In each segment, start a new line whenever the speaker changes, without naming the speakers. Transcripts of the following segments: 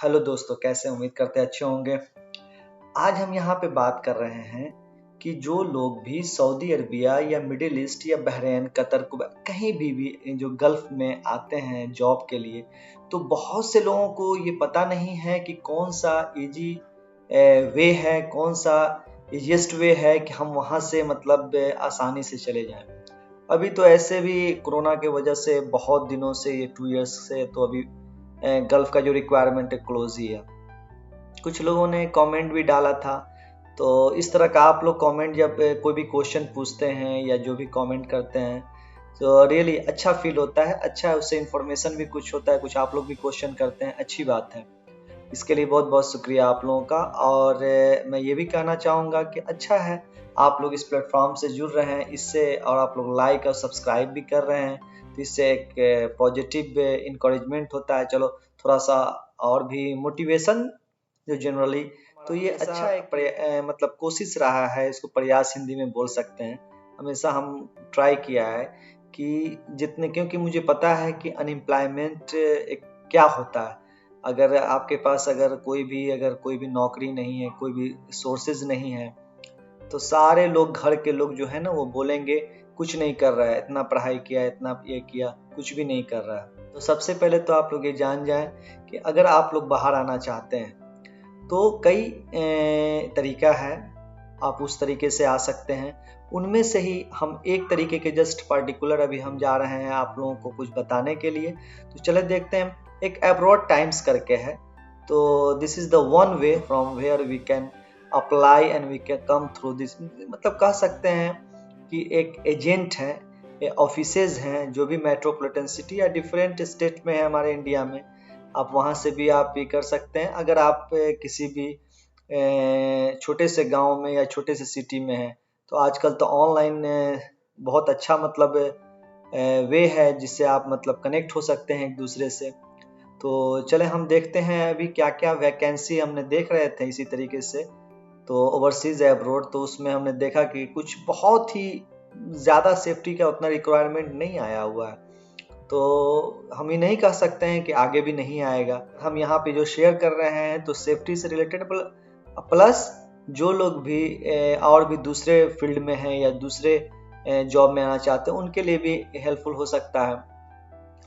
Hello दोस्तों, कैसे हैं? उम्मीद करते हैं अच्छे होंगे। आज हम यहाँ पे बात कर रहे हैं कि जो लोग भी सऊदी अरबिया या मिडिल ईस्ट या बहरीन, कतर, कुवैत कहीं भी जो गल्फ में आते हैं जॉब के लिए, तो बहुत से लोगों को ये पता नहीं है कि कौन सा इजी वे है, कौन सा इजीएस्ट वे है कि हम वहाँ से मतलब आसानी से चले जाएं। अभी तो ऐसे भी कोरोना के वजह से बहुत दिनों से, ये 2 इयर्स से, तो अभी गल्फ का जो रिक्वायरमेंट है क्लोज ही है। कुछ लोगों ने कमेंट भी डाला था, तो इस तरह का आप लोग कमेंट जब कोई भी क्वेश्चन पूछते हैं या जो भी कमेंट करते हैं तो रियली अच्छा फील होता है। अच्छा है, उससे इन्फॉर्मेशन भी कुछ होता है, कुछ आप लोग भी क्वेश्चन करते हैं, अच्छी बात है। इसके लिए बहुत बहुत शुक्रिया आप लोगों का। और मैं ये भी कहना चाहूँगा कि अच्छा है आप लोग इस प्लेटफॉर्म से जुड़ रहे हैं इससे, और आप लोग लाइक और सब्सक्राइब भी कर रहे हैं, तो इससे एक पॉजिटिव इंकरेजमेंट होता है। चलो थोड़ा सा और भी मोटिवेशन जो जनरली, तो ये अच्छा एक मतलब कोशिश रहा है, इसको प्रयास हिंदी में बोल सकते हैं। हमेशा हम ट्राई किया है कि जितने, क्योंकि मुझे पता है कि अनएम्प्लॉयमेंट एक क्या होता है। अगर आपके पास अगर कोई भी नौकरी नहीं है, कोई भी सोर्सेज नहीं है, तो सारे लोग, घर के लोग जो है ना, वो बोलेंगे कुछ नहीं कर रहा है, इतना पढ़ाई किया, इतना ये किया, कुछ भी नहीं कर रहा है। तो सबसे पहले तो आप लोग ये जान जाएं कि अगर आप लोग बाहर आना चाहते हैं तो कई तरीका है, आप उस तरीके से आ सकते हैं। उनमें से ही हम एक तरीके के जस्ट पर्टिकुलर अभी हम जा रहे हैं आप लोगों को कुछ बताने के लिए। तो चले देखते हैं। एक अब्रॉड टाइम्स करके है, तो this is the one way from where we can apply and we can come through this. मतलब कह सकते हैं कि एक एजेंट है, ऑफिसेज हैं जो भी मेट्रोपॉलिटन सिटी या डिफरेंट स्टेट में है हमारे इंडिया में, आप वहाँ से भी आप ये कर सकते हैं। अगर आप किसी भी छोटे से गांव में या छोटे से सिटी में हैं, तो आजकल तो ऑनलाइन बहुत अच्छा मतलब वे है जिससे आप मतलब कनेक्ट हो सकते हैं एक दूसरे से। तो चले हम देखते हैं अभी क्या क्या वैकेंसी हमने देख रहे थे इसी तरीके से, तो ओवरसीज एब्रोड, तो उसमें हमने देखा कि कुछ बहुत ही ज़्यादा सेफ्टी का उतना रिक्वायरमेंट नहीं आया हुआ है। तो हम ये नहीं कह सकते हैं कि आगे भी नहीं आएगा। हम यहाँ पे जो शेयर कर रहे हैं तो सेफ्टी से रिलेटेड, प्लस जो लोग भी और भी दूसरे फील्ड में हैं या दूसरे जॉब में आना चाहते हैं उनके लिए भी हेल्पफुल हो सकता है।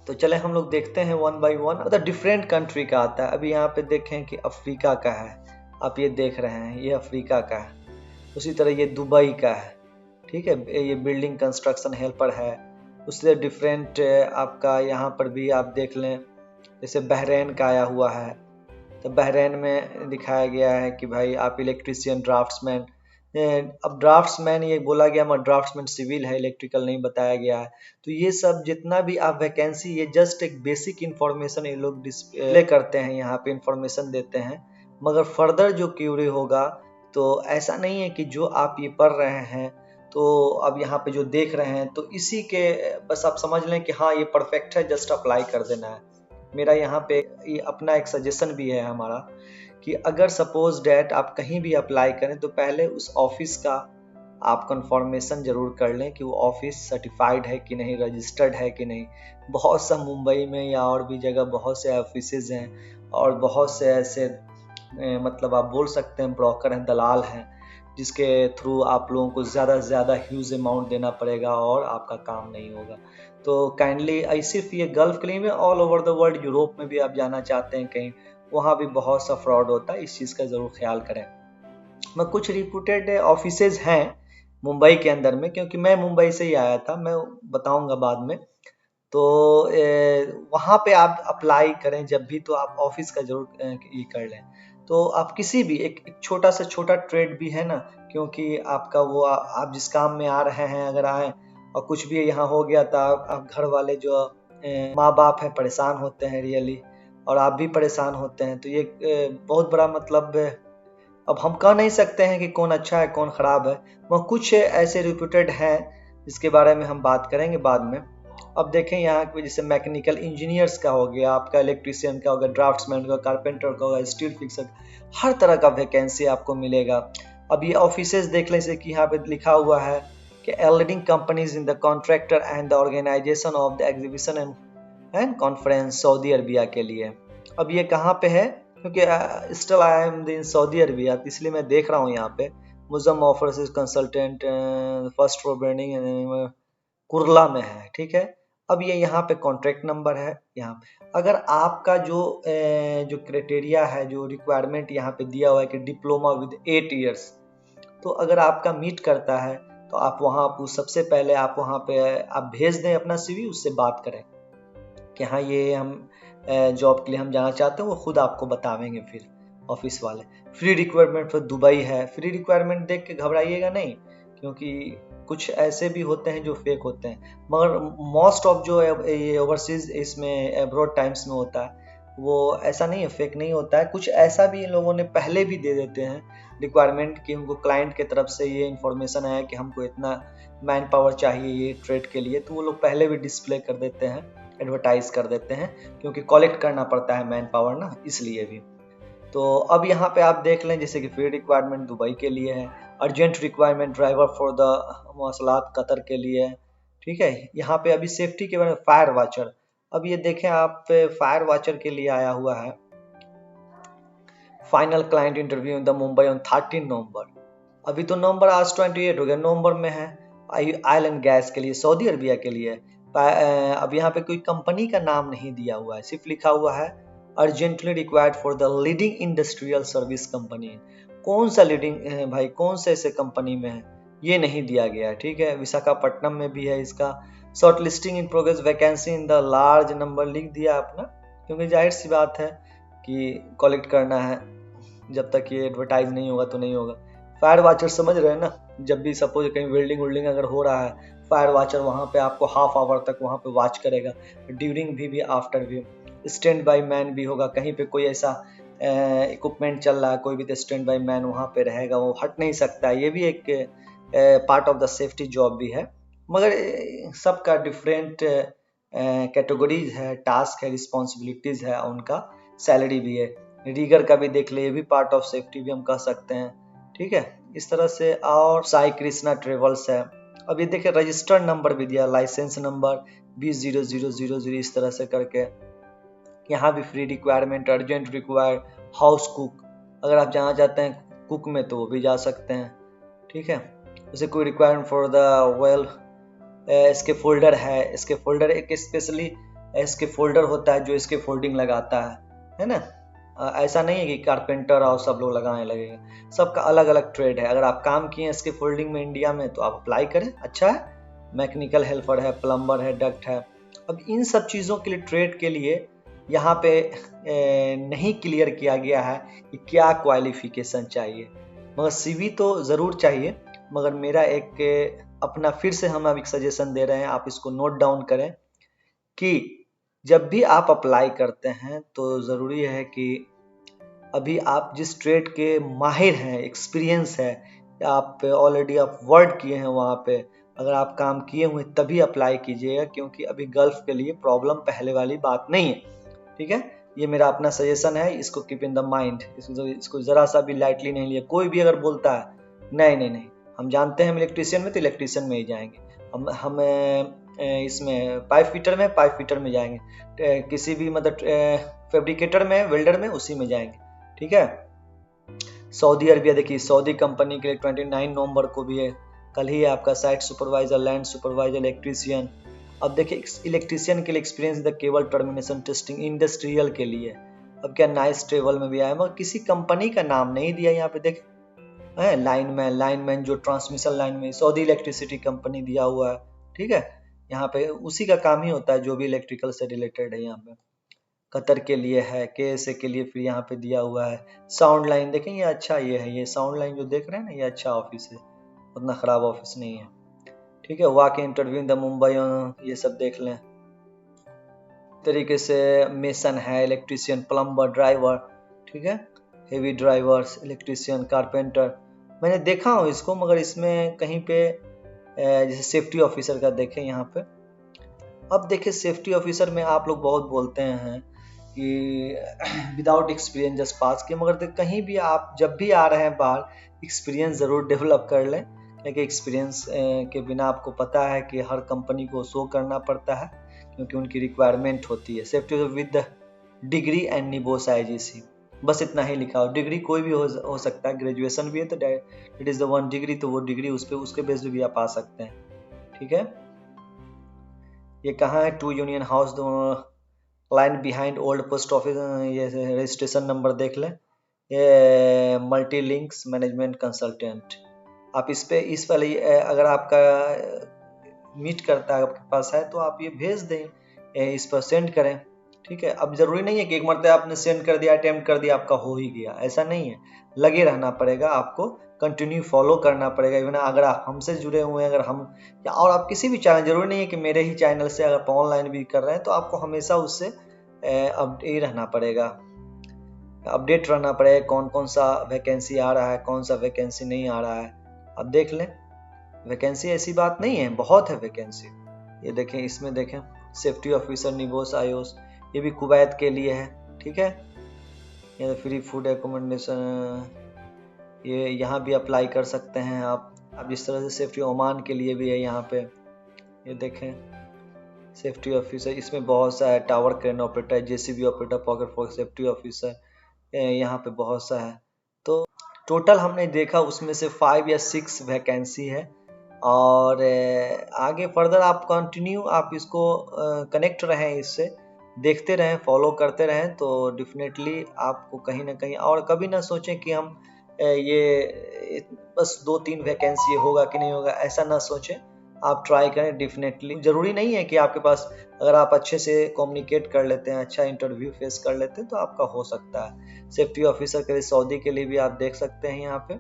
तो चले हम लोग देखते हैं वन बाय वन। मतलब डिफरेंट कंट्री का आता है। अभी यहाँ पे देखें कि अफ्रीका का है, आप ये देख रहे हैं, ये अफ्रीका का है। उसी तरह ये दुबई का है, ठीक है, ये बिल्डिंग कंस्ट्रक्शन हेल्पर है। उससे डिफरेंट आपका यहाँ पर भी आप देख लें, जैसे बहरीन का आया हुआ है, तो बहरीन में दिखाया गया है कि भाई आप इलेक्ट्रीशियन, ड्राफ्ट्समैन। अब ड्राफ्ट्समैन ये बोला गया, मगर ड्राफ्ट्समैन सिविल है, इलेक्ट्रिकल नहीं बताया गया है। तो ये सब जितना भी आप वैकेंसी, ये जस्ट एक बेसिक इन्फॉर्मेशन ये लोग डिस्प्ले करते हैं, यहाँ पे इन्फॉर्मेशन देते हैं। मगर फर्दर जो क्यूरी होगा, तो ऐसा नहीं है कि जो आप ये पढ़ रहे हैं तो अब यहाँ पे जो देख रहे हैं तो इसी के बस आप समझ लें कि हाँ ये परफेक्ट है, जस्ट अप्लाई कर देना है। मेरा यहाँ पे ये अपना एक सजेशन भी है हमारा कि अगर सपोज डैट आप कहीं भी अप्लाई करें तो पहले उस ऑफिस का आप कंफर्मेशन जरूर कर लें कि वो ऑफिस सर्टिफाइड है कि नहीं, रजिस्टर्ड है कि नहीं। बहुत सा मुंबई में या और भी जगह बहुत से ऑफिसेज हैं, और बहुत से ऐसे मतलब आप बोल सकते हैं ब्रोकर हैं, दलाल हैं, जिसके थ्रू आप लोगों को ज़्यादा से ज़्यादा ह्यूज अमाउंट देना पड़ेगा और आपका काम नहीं होगा। तो काइंडली सिर्फ ये गल्फ के लिए में, all over the world, Europe में भी आप जाना चाहते हैं कहीं, वहाँ भी बहुत सा फ्रॉड होता है, इस चीज़ का ज़रूर ख्याल करें। मैं कुछ रिप्यूटेड ऑफिसेज हैं मुंबई के अंदर में, क्योंकि मैं मुंबई से ही आया था, मैं बताऊंगा बाद में। तो वहाँ पे आप अप्लाई करें जब भी, तो आप ऑफिस का जरूर ये कर लें। तो आप किसी भी एक छोटा से छोटा ट्रेड भी है ना, क्योंकि आपका वो आप जिस काम में आ रहे हैं, अगर आए और कुछ भी यहाँ हो गया तो आप घर वाले जो माँ बाप हैं परेशान होते हैं रियली, और आप भी परेशान होते हैं। तो ये बहुत बड़ा मतलब, अब हम कह नहीं सकते हैं कि कौन अच्छा है कौन ख़राब है, वह कुछ ऐसे रिप्यूटेड हैं जिसके बारे में हम बात करेंगे बाद में। अब देखें यहाँ पे जैसे मैकेनिकल इंजीनियर्स का हो गया, आपका इलेक्ट्रीशियन का होगा, ड्राफ्ट्समैन का, कारपेंटर का होगा, स्टील फिक्सर, हर तरह का वैकेंसी आपको मिलेगा। अब ये ऑफिसेज देख लें, जैसे कि यहाँ पे लिखा हुआ है कि leading companies in the contractor and the organisation of the exhibition and conference, Saudi Arabia के लिए। अब ये कहाँ पे है? क्योंकि still I am in Saudi Arabia, इसलिए मैं देख रहा हूँ यहाँ पे मुजम offers is consultant first for branding Kurla में है, ठीक है। अब ये यहाँ पे कॉन्ट्रैक्ट नंबर है। यहाँ पे अगर आपका जो क्राइटेरिया है, जो रिक्वायरमेंट यहाँ पे दिया हुआ है कि डिप्लोमा विद 8 इयर्स, तो अगर आपका मीट करता है तो आप वहाँ सबसे पहले आप वहाँ पे आप भेज दें अपना CV, उससे बात करें कि हाँ ये हम जॉब के लिए हम जाना चाहते हैं, वो खुद आपको बतावेंगे फिर ऑफिस वाले। फ्री रिक्वायरमेंट फिर दुबई है, फ्री रिक्वायरमेंट देख के घबराइएगा नहीं, क्योंकि कुछ ऐसे भी होते हैं जो फेक होते हैं, मगर मोस्ट ऑफ जो ये ओवरसीज इसमें एब्रॉड टाइम्स में होता है वो ऐसा नहीं है, फेक नहीं होता है। कुछ ऐसा भी इन लोगों ने पहले भी दे देते हैं रिक्वायरमेंट कि उनको क्लाइंट की तरफ से ये इन्फॉर्मेशन आया कि हमको इतना मैन पावर चाहिए ये ट्रेड के लिए, तो वो लोग पहले भी डिस्प्ले कर देते हैं, एडवर्टाइज कर देते हैं, क्योंकि कलेक्ट करना पड़ता है मैन पावर ना, इसलिए भी। तो अब यहाँ पे आप देख लें जैसे कि फ्री रिक्वायरमेंट दुबई के लिए है, urgent requirement driver for the Mowasalat Qatar के लिए है, ठीक है। यहाँ पे अभी सेफ्टी के बारे में फायर वॉचर, अब ये देखें आप फायर वॉचर के लिए आया हुआ है final client interview in the Mumbai on 13 नवंबर। अभी तो नवंबर आज 28 हो गया, नवंबर में है। ऑयल एंड गैस के लिए, सऊदी अरबिया के लिए। अब यहाँ पे कोई कंपनी का नाम नहीं दिया हुआ है, सिर्फ लिखा हुआ है urgently required for the leading industrial service company. कौन सा लीडिंग है भाई, कौन से ऐसे कंपनी में है ये नहीं दिया गया है, ठीक है। विशाखापट्टनम में भी है इसका। Short listing in progress, vacancy in the large number लिख दिया अपना, क्योंकि जाहिर सी बात है कि कलेक्ट करना है, जब तक ये एडवर्टाइज नहीं होगा तो नहीं होगा। फायर वॉचर समझ रहे हैं ना, जब भी सपोज कहीं वेल्डिंग वेल्डिंग अगर हो रहा है, फायर वॉचर वहाँ पे आपको हाफ आवर तक वहाँ पे वॉच करेगा, ड्यूरिंग भी आफ्टर भी। स्टैंड बाई मैन भी होगा, कहीं पे कोई ऐसा इक्विपमेंट चल रहा है कोई भी, तो स्टैंड बाई मैन वहाँ पे रहेगा, वो हट नहीं सकता है। ये भी एक part of the safety job भी है, मगर सबका डिफरेंट कैटेगरीज है, टास्क है, रिस्पॉन्सिबिलिटीज है, उनका सैलरी भी है। रीगर का भी देख ले, ये भी पार्ट ऑफ सेफ्टी भी हम कह सकते हैं, ठीक है, इस तरह से। और साई कृष्णा ट्रेवल्स है। अब ये देखिए रजिस्टर्ड नंबर भी दिया, लाइसेंस नंबर 200000, इस तरह से करके। यहाँ भी free requirement, urgent required house cook, अगर आप जाना चाहते हैं कुक में तो वो भी जा सकते हैं, ठीक है। जैसे कोई रिक्वायरमेंट फॉर द वेल, इसके फोल्डर है, इसके फोल्डर एक स्पेशली इसके फोल्डर होता है जो इसके फोल्डिंग लगाता है ना। ऐसा नहीं है कि कारपेंटर और सब लोग लगाने लगेंगे, सबका अलग अलग ट्रेड है। अगर आप काम किए हैं इसके फोल्डिंग में इंडिया में तो आप अप्लाई करें, अच्छा है। मैकेनिकल हेल्पर है, प्लम्बर है, डक्ट है। अब इन सब चीज़ों के लिए, ट्रेड के लिए यहाँ पे नहीं क्लियर किया गया है कि क्या क्वालिफिकेशन चाहिए, मगर CV तो ज़रूर चाहिए। मगर मेरा एक अपना फिर से हम अब एक सजेशन दे रहे हैं, आप इसको नोट डाउन करें कि जब भी आप अप्लाई करते हैं तो ज़रूरी है कि अभी आप जिस ट्रेड के माहिर हैं, एक्सपीरियंस है, आप ऑलरेडी आप वर्क किए हैं वहाँ पे, अगर आप काम किए हुए तभी अप्लाई कीजिएगा, क्योंकि अभी गल्फ के लिए प्रॉब्लम पहले वाली बात नहीं है, ठीक है। ये मेरा अपना सजेशन है, इसको कीप इन द माइंड, इसको ज़रा सा भी लाइटली नहीं लिया। कोई भी अगर बोलता है नहीं नहीं नहीं, हम जानते हैं हम इलेक्ट्रीशियन में तो इलेक्ट्रीशियन में ही जाएंगे, हम इसमें पाइप फिटर में जाएंगे, किसी भी मतलब फैब्रिकेटर में, वेल्डर में, उसी में जाएंगे, ठीक है। सऊदी अरबिया देखिए, सऊदी कंपनी के लिए 29 नवंबर को भी है, कल ही आपका site supervisor, land supervisor, electrician. अब देखिए इलेक्ट्रीशियन के लिए experience the cable termination testing, industrial के लिए। अब क्या नाइस ट्रेवल में भी आया, मगर किसी कंपनी का नाम नहीं दिया यहाँ पे, देख लाइनमैन जो ट्रांसमिशन लाइन में, सऊदी इलेक्ट्रिसिटी कंपनी दिया हुआ है, ठीक है। यहाँ पे उसी का काम ही होता है जो भी इलेक्ट्रिकल से रिलेटेड है। यहाँ पे कतर के लिए है, KSA के लिए फिर यहाँ पे दिया हुआ है। साउंड लाइन देखें, ये अच्छा ये है, ये साउंड लाइन जो देख रहे हैं ना, ये अच्छा ऑफिस है, उतना खराब ऑफिस नहीं है, ठीक है। वहाँ के इंटरव्यू इन द मुंबई, ये सब देख लें। तरीके से मेसन है, इलेक्ट्रीशियन, प्लम्बर, ड्राइवर, ठीक है, हेवी ड्राइवर्स, इलेक्ट्रीशियन, कारपेंटर। मैंने देखा हूँ इसको, मगर इसमें कहीं पे जैसे सेफ्टी ऑफिसर का देखें यहाँ पे। अब देखिए सेफ्टी ऑफिसर में आप लोग बहुत बोलते हैं कि विदाउट एक्सपीरियंस जस्ट पास किए, मगर कहीं भी आप जब भी आ रहे हैं बाहर, एक्सपीरियंस ज़रूर डेवलप कर लें, क्योंकि एक्सपीरियंस के बिना आपको पता है कि हर कंपनी को शो करना पड़ता है, क्योंकि उनकी रिक्वायरमेंट होती है। Safety with degree and निबोस IGC, बस इतना ही लिखा हो। डिग्री कोई भी हो सकता है, ग्रेजुएशन भी है तो it is the one degree, तो वो डिग्री उसके बेस्ड भी आप आ सकते हैं। ठीक है, ये कहाँ है? 2 union house, line behind old post office. ये रजिस्ट्रेशन नंबर देख लें। ये मल्टी लिंक्स मैनेजमेंट कंसल्टेंट, आप इस वाले अगर आपका मीट करता है, आपके पास है तो आप ये भेज दें, इस पर सेंड करें। ठीक है, अब जरूरी नहीं है कि एक मरतबा आपने सेंड कर दिया, अटेम्प्ट कर दिया, आपका हो ही गया, ऐसा नहीं है। लगे रहना पड़ेगा आपको, कंटिन्यू फॉलो करना पड़ेगा। इवन अगर आप हमसे जुड़े हुए हैं, अगर हम या और आप किसी भी चैनल, जरूरी नहीं है कि मेरे ही चैनल से, अगर आप ऑनलाइन भी कर रहे हैं तो आपको हमेशा उससे अपडेट रहना पड़ेगा, अपडेट रहना पड़ेगा। कौन कौन सा वैकेंसी आ रहा है, कौन सा वैकेंसी नहीं आ रहा है, अब देख लें। वैकेंसी ऐसी बात नहीं है, बहुत है वैकेंसी। ये देखें, इसमें देखें सेफ्टी ऑफिसर निबोस आयोस, ये भी कुवैत के लिए है। ठीक है, ये फ्री फूड एकोमोडेशन, ये यहाँ भी अप्लाई कर सकते हैं आप। अब जिस तरह से सेफ्टी ओमान के लिए भी है यहाँ पे, ये देखें सेफ्टी ऑफिसर, इसमें बहुत सा है। Tower crane operator, JCB operator, pocket for safety officer, यहाँ पे बहुत सा है। तो टोटल हमने देखा उसमें से 5 या 6 वैकेंसी है। और आगे फर्दर आप कंटिन्यू आप इसको कनेक्ट रहें, इससे देखते रहें, फॉलो करते रहें, तो डेफिनेटली आपको कहीं ना कहीं, और कभी ना सोचें कि हम ये बस 2-3 वैकेंसी होगा कि नहीं होगा, ऐसा ना सोचें। आप ट्राई करें डेफिनेटली। ज़रूरी नहीं है कि आपके पास, अगर आप अच्छे से कम्युनिकेट कर लेते हैं, अच्छा इंटरव्यू फेस कर लेते हैं, तो आपका हो सकता है। सेफ्टी ऑफिसर के लिए सऊदी के लिए भी आप देख सकते हैं यहाँ पे।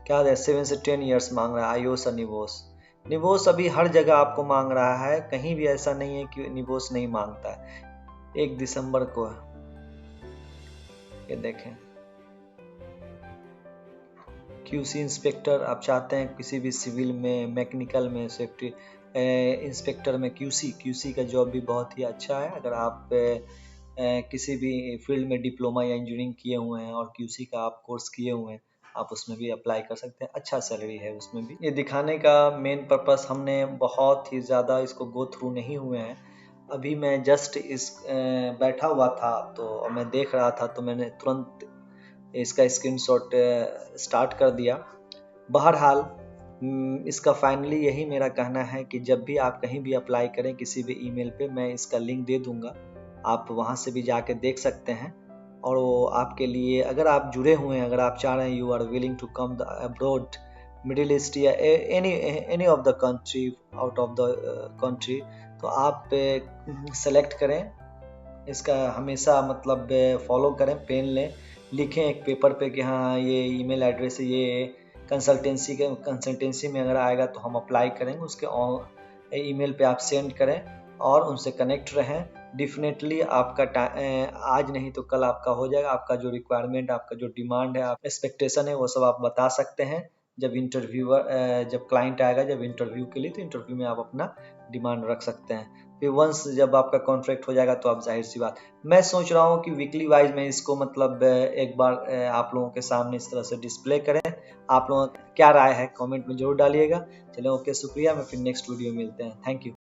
क्या है, 7 से 10 ईयर्स मांग रहा है आयोस और निवोस। निवोस अभी हर जगह आपको मांग रहा है, कहीं भी ऐसा नहीं है कि निवोस नहीं मांगता है। 1 दिसंबर को है, ये देखें। QC इंस्पेक्टर, आप चाहते हैं किसी भी सिविल में, मैकेनिकल में, सेफ्टी इंस्पेक्टर में QC का जॉब भी बहुत ही अच्छा है। अगर आप किसी भी फील्ड में डिप्लोमा या इंजीनियरिंग किए हुए हैं और QC का आप कोर्स किए हुए हैं, आप उसमें भी अप्लाई कर सकते हैं, अच्छा सैलरी है उसमें भी। ये दिखाने का मेन पर्पस, हमने बहुत ही ज़्यादा इसको गो थ्रू नहीं हुए हैं। अभी मैं जस्ट बैठा हुआ था तो मैं देख रहा था, तो मैंने तुरंत इसका स्क्रीनशॉट स्टार्ट कर दिया। बहरहाल इसका फाइनली यही मेरा कहना है कि जब भी आप कहीं भी अप्लाई करें किसी भी ईमेल पे, मैं इसका लिंक दे दूंगा, आप वहां से भी जाके देख सकते हैं। और वो आपके लिए, अगर आप जुड़े हुए हैं, अगर आप चाह रहे हैं, you are willing to come abroad, Middle East या any of the country, out of the country, तो आप सेलेक्ट करें इसका। हमेशा मतलब फॉलो करें, पेन लें, लिखें एक पेपर पे कि हाँ ये ईमेल एड्रेस है, ये कंसल्टेंसी में अगर आएगा तो हम अप्लाई करेंगे, उसके ईमेल पे आप सेंड करें और उनसे कनेक्ट रहें। डेफिनेटली आपका आज नहीं तो कल आपका हो जाएगा। आपका जो रिक्वायरमेंट, आपका जो डिमांड है, आप एक्सपेक्टेशन है, वो सब आप बता सकते हैं। जब जब क्लाइंट आएगा, जब इंटरव्यू के लिए, तो इंटरव्यू में आप अपना डिमांड रख सकते हैं। फिर वंस जब आपका कॉन्ट्रैक्ट हो जाएगा तो आप, जाहिर सी बात, मैं सोच रहा हूँ कि वीकली वाइज मैं इसको मतलब एक बार आप लोगों के सामने इस तरह से डिस्प्ले करें। आप लोगों का क्या राय है कमेंट में जरूर डालिएगा। चलिए, ओके, शुक्रिया। मैं फिर नेक्स्ट वीडियो में मिलते हैं। Thank you.